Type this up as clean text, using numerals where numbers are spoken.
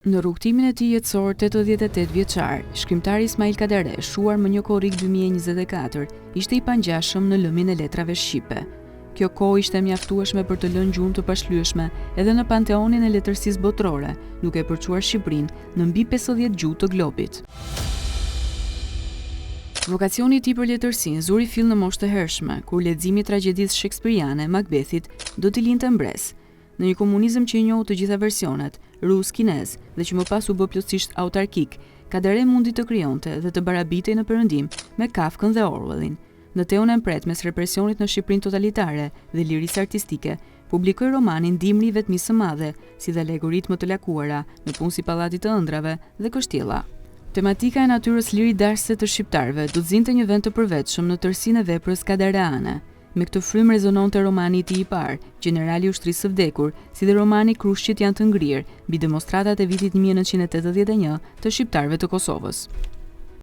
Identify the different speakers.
Speaker 1: Në rrugtimin e tij jetësor 88 vjeçar, shkrimtari Ismail Kadare, shuar më një korrik 2024, ishte i pangjashëm në lëmin e letrave shqipe. Kjo kohë ishte mjaftueshme për të lënë gjumë të pashlyeshme edhe në panteonin e letërsisë botërore, duke përçuar Shqipërinë në mbi 50 gjuhë të globit. Vokacioni i tij për letërsinë zuri fill në moshë të hershme, kur leximi i tragjedisë shekspiriane Macbethit do t'i linte mbres. Në një komunizëm që i njohu të gjitha versionet, rus-kinez, dhe që më pas u bë plotësisht autarkik, Kadare mundi të krijonte dhe të barabitej në perëndim me Kafkën dhe Orwellin. Në teun e mpret mes represionit në Shqipërinë totalitare dhe lirisë artistike, publikoi romanin Dimri i vetmisë së madhe, si dhe alegorit më të lakuara në punë si Pallati të ëndrave dhe Kështjella. Tematika e natyrës liridarëse të shqiptarëve do të zinte një vend të përvetshëm në tërsinë e veprës kadareane. Me këtë frym rezononte romani i tij i parë, Gjenerali i ushtrisë së vdekur, si dhe romani Krushqit janë të ngrirë, mbi demonstratat e vitit 1981 të shqiptarëve të Kosovës.